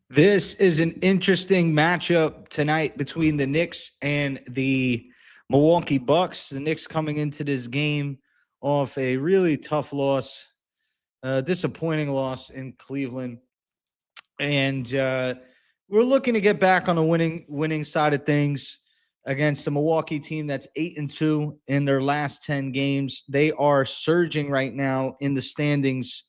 This is an interesting matchup tonight between the Knicks and the Milwaukee Bucks. The Knicks coming into this game off a really tough loss, disappointing loss in Cleveland, and we're looking to get back on the winning side of things against a Milwaukee team that's 8-2 in their last 10 games. They are surging right now in the standings,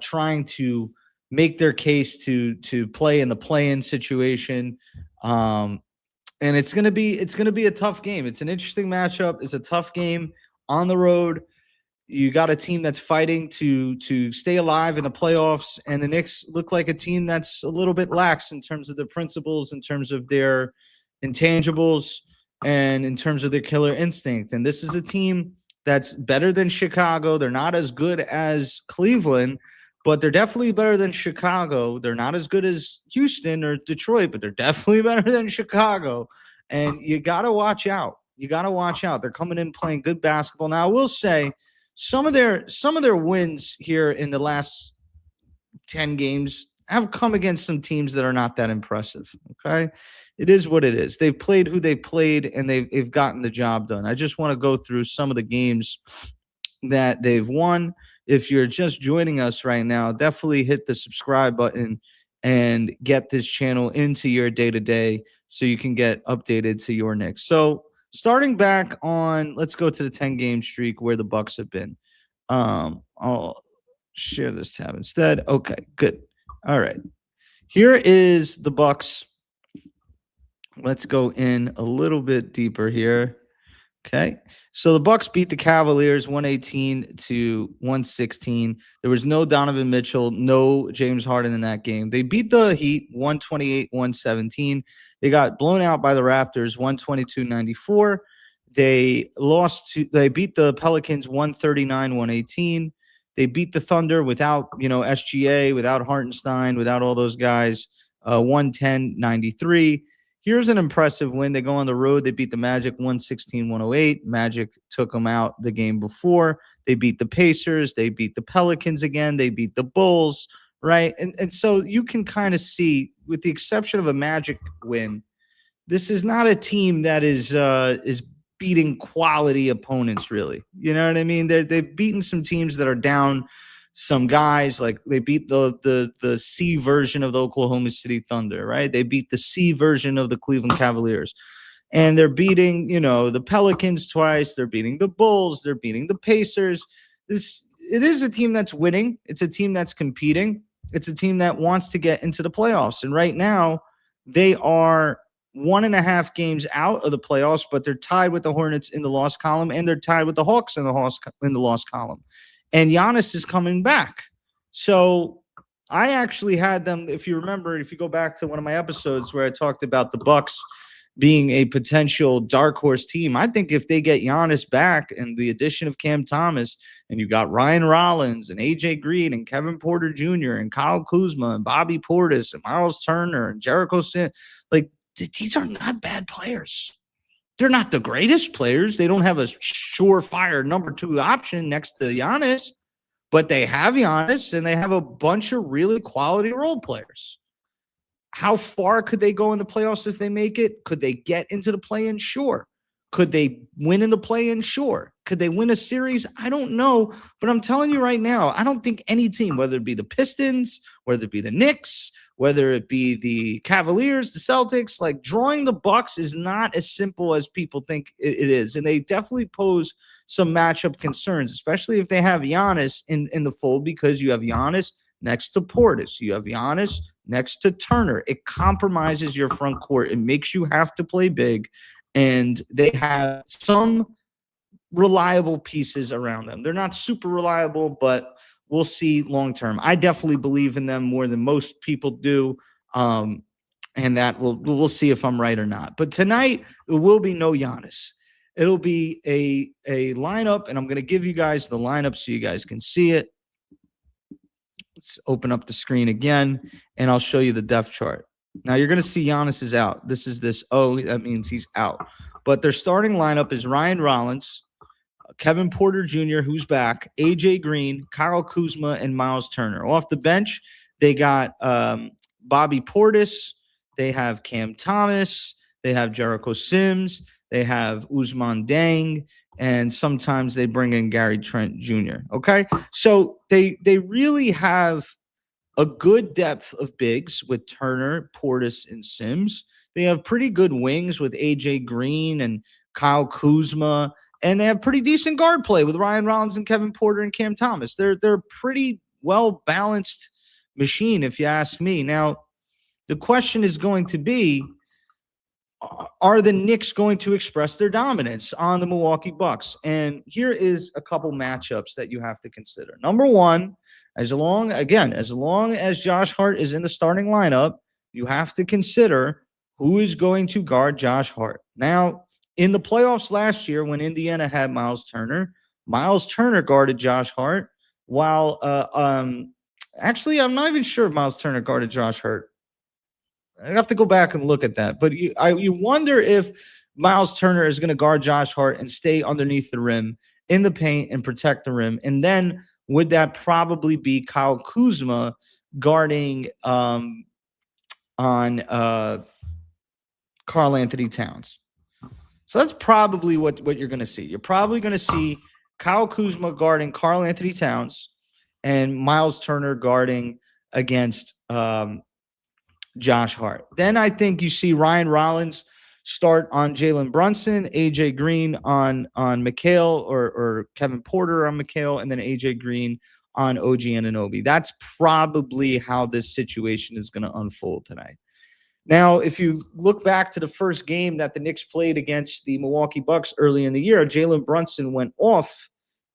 trying to make their case to play in the play-in situation. And it's gonna be a tough game. It's an interesting matchup. It's a tough game on the road. You got a team that's fighting to stay alive in the playoffs, and the Knicks look like a team that's a little bit lax in terms of their principles, in terms of their intangibles, and in terms of their killer instinct. And this is a team that's better than Chicago. They're not as good as Cleveland, but they're definitely better than Chicago. They're not as good as Houston or Detroit, but they're definitely better than Chicago. And you got to watch out. You got to watch out. They're coming in playing good basketball. Now, I will say some of their wins here in the last 10 games have come against some teams that are not that impressive. Okay. It is what it is. They've played who they played and they've gotten the job done. I just want to go through some of the games that they've won. If you're just joining us right now, definitely hit the subscribe button and get this channel into your day to day so you can get updated to your Knicks. So starting back on, let's go to the 10-game streak where the Bucks have been. I'll share this tab instead. Okay, good. All right. Here is the Bucks. Let's go in a little bit deeper here. Okay. So the Bucks beat the Cavaliers 118-116. There was no Donovan Mitchell, no James Harden in that game. They beat the Heat 128-117. They got blown out by the Raptors 122-94. They beat the Pelicans 139-118. They beat the Thunder without, SGA, without Hartenstein, without all those guys, 110-93. Here's an impressive win. They go on the road. They beat the Magic 116-108. Magic took them out the game before. They beat the Pacers. They beat the Pelicans again. They beat the Bulls, right? And so you can kind of see, with the exception of a Magic win, this is not a team that is beating quality opponents, really. You know what I mean? They've beaten some teams that are down some guys. Like they beat the C version of the Oklahoma City Thunder, right? They beat the C version of the Cleveland Cavaliers. And they're beating, the Pelicans twice. They're beating the Bulls. They're beating the Pacers. It is a team that's winning. It's a team that's competing. It's a team that wants to get into the playoffs. And right now, they are 1.5 games out of the playoffs, but they're tied with the Hornets in the loss column, and they're tied with the Hawks in the loss column. And Giannis is coming back. So I actually had them, if you remember, if you go back to one of my episodes where I talked about the Bucks being a potential dark horse team, I think if they get Giannis back and the addition of Cam Thomas, and you got Ryan Rollins and AJ Green and Kevin Porter Jr. and Kyle Kuzma and Bobby Portis and Miles Turner and Jericho Sin, like these are not bad players. They're not the greatest players. They don't have a surefire number 2 option next to Giannis, but they have Giannis and they have a bunch of really quality role players. How far could they go in the playoffs if they make it? Could they get into the play-in? Sure. Could they win in the play-in? Sure. Could they win a series? I don't know. But I'm telling you right now, I don't think any team, whether it be the Pistons, whether it be the Knicks, whether it be the Cavaliers, the Celtics, like drawing the Bucks is not as simple as people think it is. And they definitely pose some matchup concerns, especially if they have Giannis in the fold, because you have Giannis next to Portis. You have Giannis next to Turner. It compromises your front court. It makes you have to play big. And they have some reliable pieces around them. They're not super reliable, but we'll see long term. I definitely believe in them more than most people do. And that we'll see if I'm right or not. But tonight, it will be no Giannis. It'll be a lineup, and I'm going to give you guys the lineup so you guys can see it. Let's open up the screen again, and I'll show you the depth chart. Now, you're going to see Giannis is out. That means he's out. But their starting lineup is Ryan Rollins, Kevin Porter Jr., who's back, AJ Green, Kyle Kuzma, and Miles Turner. Off the bench, they got Bobby Portis, they have Cam Thomas, they have Jericho Sims, they have Usman Dang, and sometimes they bring in Gary Trent Jr. Okay, so they really have a good depth of bigs with Turner, Portis, and Sims. They have pretty good wings with AJ Green and Kyle Kuzma, and they have pretty decent guard play with Ryan Rollins and Kevin Porter and Cam Thomas. They're a pretty well balanced machine, if you ask me. Now, the question is going to be, are the Knicks going to express their dominance on the Milwaukee Bucks? And here is a couple matchups that you have to consider. Number one, as long as Josh Hart is in the starting lineup, you have to consider who is going to guard Josh Hart. Now, in the playoffs last year when Indiana had Miles Turner guarded Josh Hart while actually, I'm not even sure if Miles Turner guarded Josh Hart. I have to go back and look at that. But you wonder if Miles Turner is going to guard Josh Hart and stay underneath the rim in the paint and protect the rim. And then would that probably be Kyle Kuzma guarding on Karl Anthony Towns? So that's probably what you're going to see. You're probably going to see Kyle Kuzma guarding Karl Anthony Towns and Miles Turner guarding against Josh Hart. Then I think you see Ryan Rollins start on Jalen Brunson, AJ Green on McHale or Kevin Porter on McHale, and then AJ Green on OG Anunoby. That's probably how this situation is going to unfold tonight. Now, if you look back to the first game that the Knicks played against the Milwaukee Bucks early in the year, Jalen Brunson went off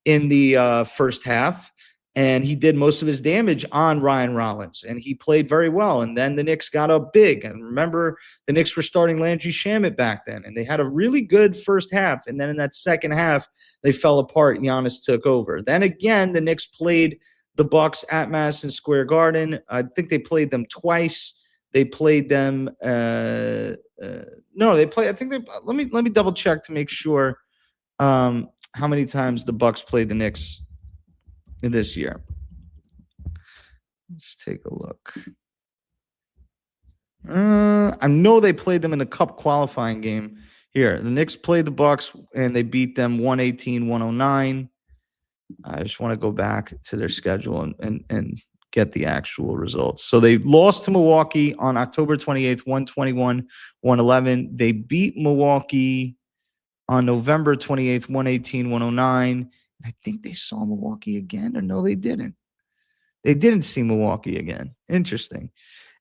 in the first half, and he did most of his damage on Ryan Rollins, and he played very well. And then the Knicks got up big. And remember, the Knicks were starting Landry Shamet back then, and they had a really good first half. And then in that second half, they fell apart. Giannis took over. Then again, the Knicks played the Bucks at Madison Square Garden. I think they played them twice. They played them. No, they played. I think they. Let me double check to make sure how many times the Bucks played the Knicks in this year. Let's take a look. I know they played them in the Cup qualifying game. Here, the Knicks played the Bucks and they beat them 118-109. I just want to go back to their schedule and get the actual results. So they lost to Milwaukee on October 28th, 121-111. They beat Milwaukee on November 28th, 118-109. I think they saw Milwaukee again, or no, they didn't. They didn't see Milwaukee again. Interesting.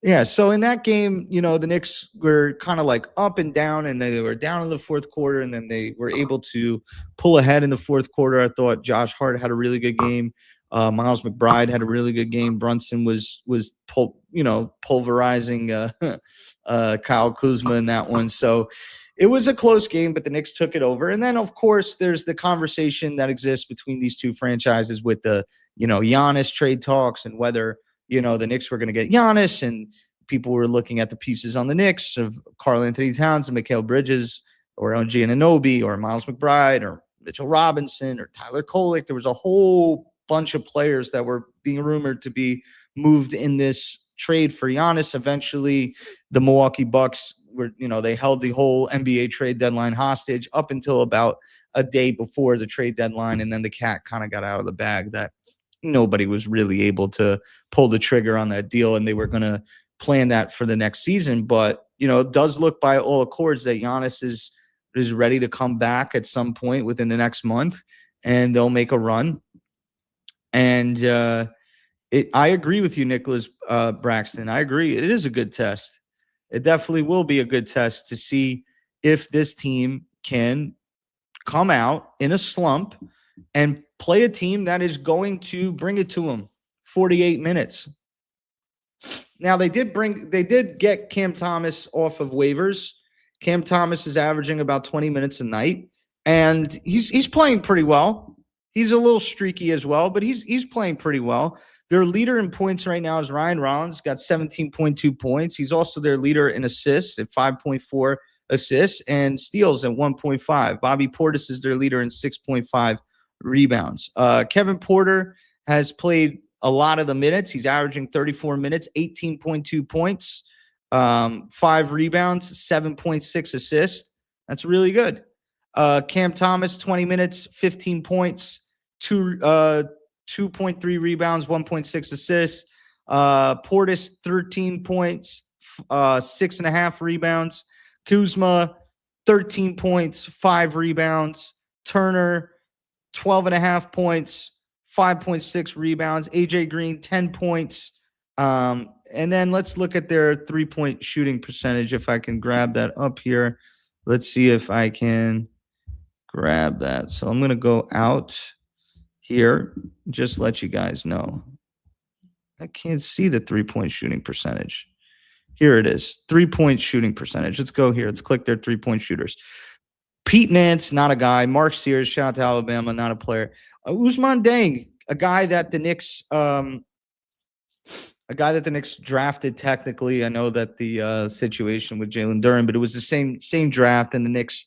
Yeah, so in that game, the Knicks were kind of like up and down, and they were down in the fourth quarter, and then they were able to pull ahead in the fourth quarter. I thought Josh Hart had a really good game. Miles McBride had a really good game. Brunson was pulverizing Kyle Kuzma in that one. So it was a close game, but the Knicks took it over. And then, of course, there's the conversation that exists between these two franchises with the, Giannis trade talks and whether, the Knicks were going to get Giannis, and people were looking at the pieces on the Knicks of Karl Anthony Towns and Mikal Bridges or OG Anunoby or Miles McBride or Mitchell Robinson or Tyler Kolek. There was a whole bunch of players that were being rumored to be moved in this trade for Giannis. Eventually, the Milwaukee Bucks were, they held the whole NBA trade deadline hostage up until about a day before the trade deadline. And then the cat kind of got out of the bag that nobody was really able to pull the trigger on that deal. And they were going to plan that for the next season. But, it does look by all accords that Giannis is ready to come back at some point within the next month, and they'll make a run. And I agree with you, Nicholas Braxton. I agree. It is a good test. It definitely will be a good test to see if this team can come out in a slump and play a team that is going to bring it to them 48 minutes. Now, they did get Cam Thomas off of waivers. Cam Thomas is averaging about 20 minutes a night, and he's playing pretty well. He's a little streaky as well, but he's playing pretty well. Their leader in points right now is Ryan Rollins, got 17.2 points. He's also their leader in assists at 5.4 assists and steals at 1.5. Bobby Portis is their leader in 6.5 rebounds. Kevin Porter has played a lot of the minutes. He's averaging 34 minutes, 18.2 points, 5 rebounds, 7.6 assists. That's really good. Cam Thomas, 20 minutes, 15 points, 2.3 rebounds, 1.6 assists. Portis, 13 points, 6.5 rebounds. Kuzma, 13 points, 5 rebounds. Turner, 12.5 points, 5.6 rebounds. AJ Green, 10 points. And then let's look at their 3-point shooting percentage. If I can grab that up here. Let's see if I can grab that. So I'm going to go out here, just let you guys know. I can't see the 3-point shooting percentage. Here it is, 3-point shooting percentage. Let's go here. Let's click their 3-point shooters. Pete Nance, not a guy. Mark Sears, shout out to Alabama, not a player. Ousmane Dieng, a guy that the Knicks drafted technically. I know that the situation with Jalen Duren, but it was the same draft, and the Knicks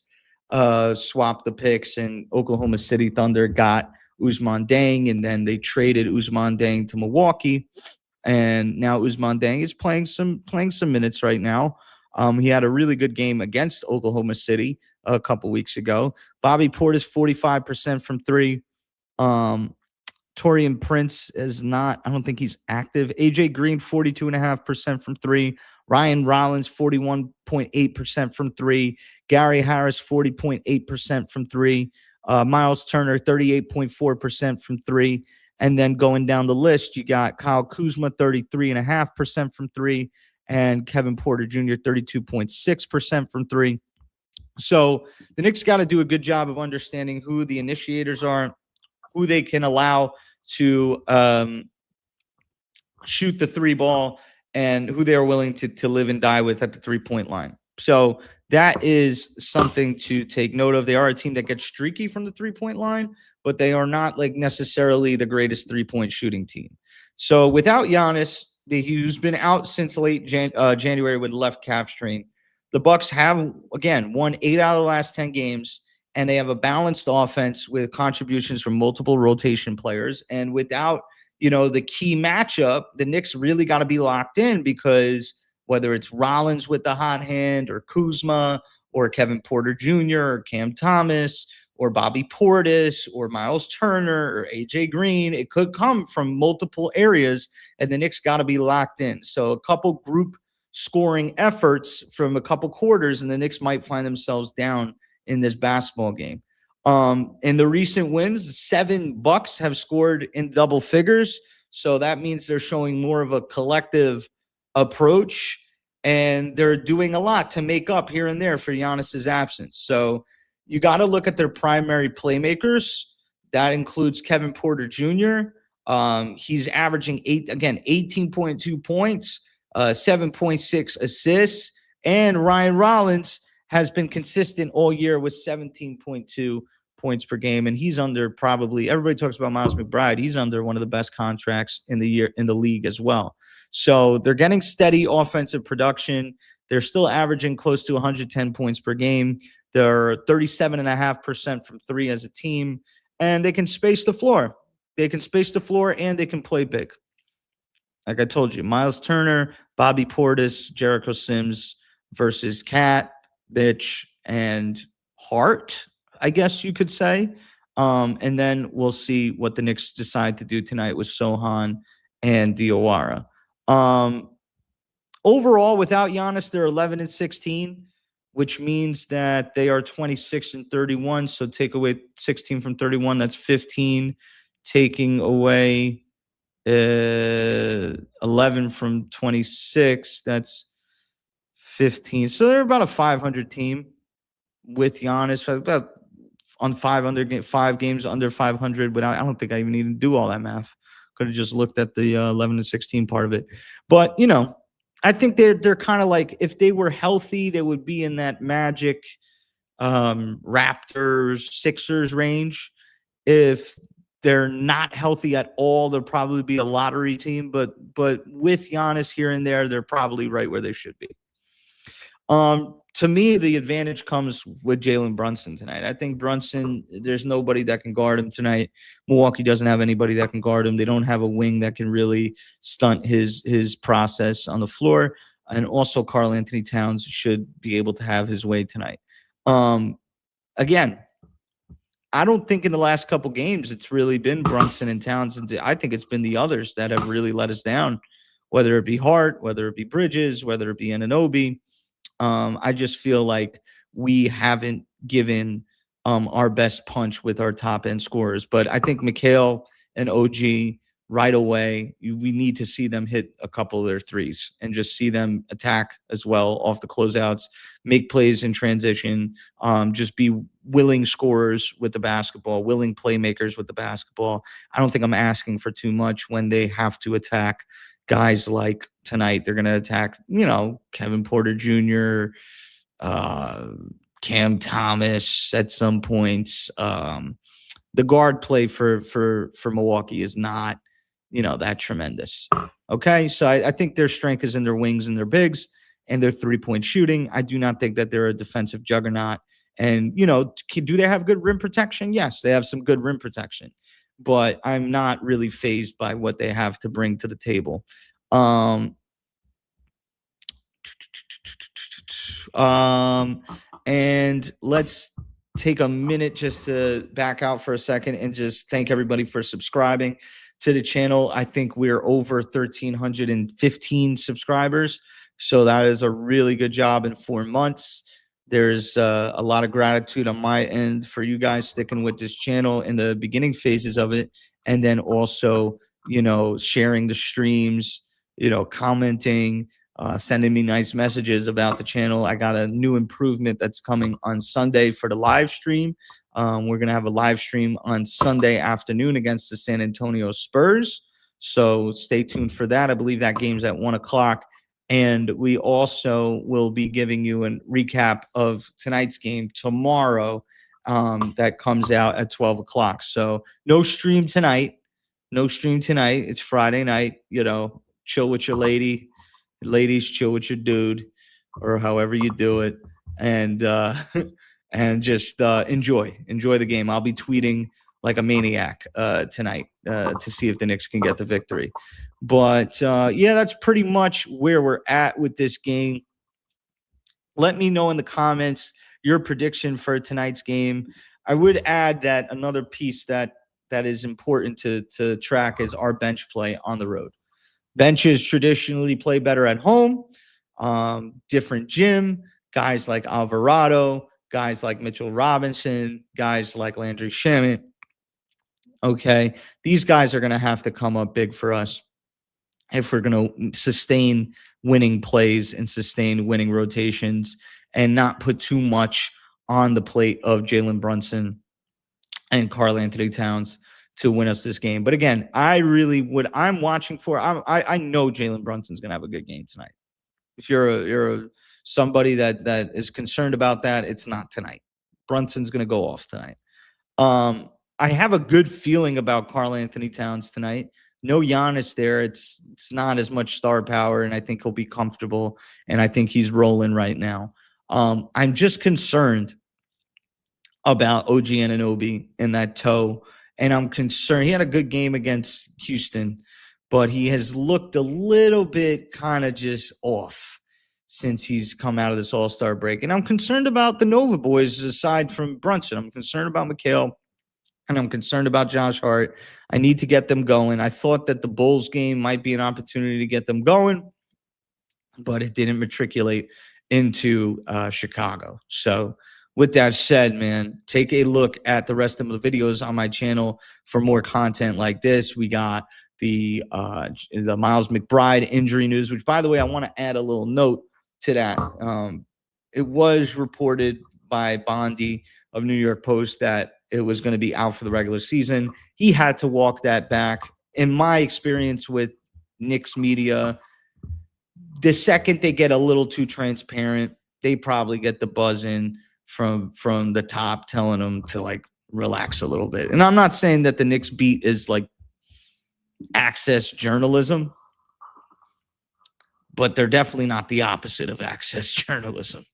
swapped the picks, and Oklahoma City Thunder got Ousmane Dieng, and then they traded Ousmane Dieng to Milwaukee, and now Ousmane Dieng is playing some minutes right now. He had a really good game against Oklahoma City a couple weeks ago. Bobby Portis, 45% from 3. Taurean Prince is not, I don't think he's active. AJ Green, 42.5% from 3. Ryan Rollins, 41.8% from 3. Gary Harris, 40.8% from 3. Miles Turner, 38.4% from 3. And then going down the list, you got Kyle Kuzma, 33.5% from 3. And Kevin Porter Jr., 32.6% from 3. So the Knicks got to do a good job of understanding who the initiators are, who they can allow to shoot the 3 ball, and who they're willing to live and die with at the 3-point line. So that is something to take note of. They are a team that gets streaky from the 3-point line, but they are not like necessarily the greatest 3-point shooting team. So without Giannis, who's been out since late January with left calf strain, the Bucks have, again, won 8 out of the last 10 games, and they have a balanced offense with contributions from multiple rotation players. And without, the key matchup, the Knicks really got to be locked in, because whether it's Rollins with the hot hand, or Kuzma, or Kevin Porter Jr., or Cam Thomas, or Bobby Portis, or Miles Turner, or AJ Green, it could come from multiple areas, and the Knicks got to be locked in. So a couple group scoring efforts from a couple quarters, and the Knicks might find themselves down in this basketball game. In the recent wins, 7 Bucks have scored in double figures. So that means they're showing more of a collective approach, and they're doing a lot to make up here and there for Giannis's absence. So you got to look at their primary playmakers. That includes Kevin Porter Jr. He's averaging 18.2 points, 7.6 assists, and Ryan Rollins has been consistent all year with 17.2 points per game, and he's under, probably, everybody talks about Miles McBride, he's under one of the best contracts in the league as well. So they're getting steady offensive production. They're still averaging close to 110 points per game. They're 37.5% from 3 as a team, and they can space the floor. They can space the floor, and they can play big. Like I told you, Miles Turner, Bobby Portis, Jericho Sims versus Cat, Bitch, and Hart, I guess you could say. And then we'll see what the Knicks decide to do tonight with Sohan and Diawara. Overall, without Giannis, they're 11-16, which means that they are 26-31. So take away 16 from 31, that's 15. Taking away 11 from 26, that's 15. So they're about a 500 team with Giannis, about on 5 games under 500. But I don't think I even need to do all that math. Could have just looked at the 11-16 part of it. But I think they're kind of like, if they were healthy, they would be in that Magic, Raptors, Sixers range. If they're not healthy at all, they'll probably be a lottery team. But with Giannis here and there, they're probably right where they should be. to me, the advantage comes with Jalen Brunson tonight. I think Brunson, there's nobody that can guard him tonight. Milwaukee doesn't have anybody that can guard him. They don't have a wing that can really stunt his process on the floor. And also, Karl Anthony Towns should be able to have his way tonight. Again, I don't think in the last couple games it's really been Brunson and Towns. I think it's been the others that have really let us down, whether it be Hart, whether it be Bridges, whether it be Anunoby. I just feel like we haven't given our best punch with our top end scorers. But I think Mikal and OG right away, we need to see them hit a couple of their threes and just see them attack as well off the closeouts, make plays in transition, just be willing scorers with the basketball, willing playmakers with the basketball. I don't think I'm asking for too much when they have to attack guys like tonight. They're going to attack, Kevin Porter Jr., Cam Thomas at some points. The guard play for Milwaukee is not, that tremendous. Okay, so I think their strength is in their wings and their bigs and their 3-point shooting. I do not think that they're a defensive juggernaut. And, do they have good rim protection? Yes, they have some good rim protection. But I'm not really fazed by what they have to bring to the table. And let's take a minute just to back out for a second and just thank everybody for subscribing to the channel. I think we're over 1,315 subscribers. So that is a really good job in 4 months. There's a lot of gratitude on my end for you guys sticking with this channel in the beginning phases of it. And then also, sharing the streams, commenting, sending me nice messages about the channel. I got a new improvement that's coming on Sunday for the live stream. We're going to have a live stream on Sunday afternoon against the San Antonio Spurs. So stay tuned for that. I believe that game's at 1 o'clock. And we also will be giving you a recap of tonight's game tomorrow that comes out at 12 o'clock. So no stream tonight. It's Friday night. Chill with your lady. Ladies, chill with your dude, or however you do it. And and just enjoy the game. I'll be tweeting like a maniac tonight to see if the Knicks can get the victory. But yeah, that's pretty much where we're at with this game. Let me know in the comments your prediction for tonight's game. I would add that another piece that is important to track is our bench play on the road. Benches traditionally play better at home. Different gym. Guys like Alvarado, guys like Mitchell Robinson, guys like Landry Shamet. Okay, these guys are going to have to come up big for us if we're going to sustain winning plays and sustain winning rotations and not put too much on the plate of Jalen Brunson and Karl Anthony Towns to win us this game. But again, I'm watching for, I know Jalen Brunson's going to have a good game tonight. If you're somebody that is concerned about that, it's not tonight. Brunson's going to go off tonight. I have a good feeling about Karl Anthony Towns tonight. No Giannis there. It's not as much star power, and I think he'll be comfortable, and I think he's rolling right now. I'm just concerned about OG Anunoby in that toe, and I'm concerned. He had a good game against Houston, but he has looked a little bit kind of just off since he's come out of this All-Star break. And I'm concerned about the Nova boys aside from Brunson. I'm concerned about Mikal. And I'm concerned about Josh Hart. I need to get them going. I thought that the Bulls game might be an opportunity to get them going, but it didn't matriculate into Chicago. So with that said, man, take a look at the rest of the videos on my channel for more content like this. We got the Miles McBride injury news, which, by the way, I want to add a little note to that. It was reported by Bondi of New York Post that it was going to be out for the regular season. He had to walk that back. In my experience with Knicks media, the second they get a little too transparent, they probably get the buzz in from the top telling them to like relax a little bit. And I'm not saying that the Knicks beat is like access journalism, but they're definitely not the opposite of access journalism.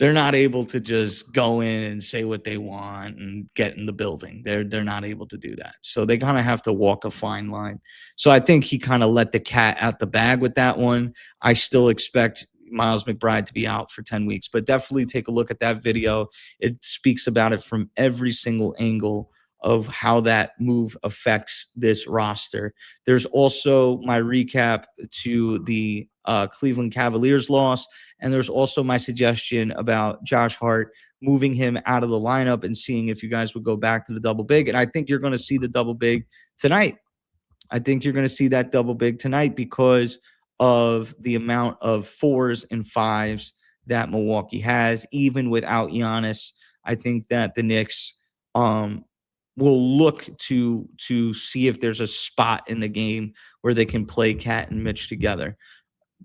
they're not able to just go in and say what they want and get in the building. They're not able to do that. So they kind of have to walk a fine line. So I think he kind of let the cat out the bag with that one. I still expect Miles McBride to be out for 10 weeks, but definitely take a look at that video. It speaks about it from every single angle of how that move affects this roster. There's also my recap to the Cleveland Cavaliers loss. And there's also my suggestion about Josh Hart, moving him out of the lineup and seeing if you guys would go back to the double big. And I think you're going to see the double big tonight. I think you're going to see that double big tonight because of the amount of 4s and 5s that Milwaukee has, even without Giannis. I think that the Knicks will look to see if there's a spot in the game where they can play Cat and Mitch together.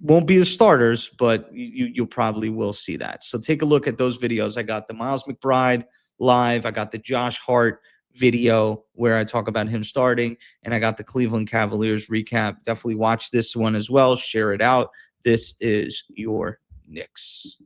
Won't be the starters, but you probably will see that. So take a look at those videos. I got the Miles McBride live. I got the Josh Hart video where I talk about him starting, and I got the Cleveland Cavaliers recap. Definitely watch this one as well. Share it out. This is your Knicks.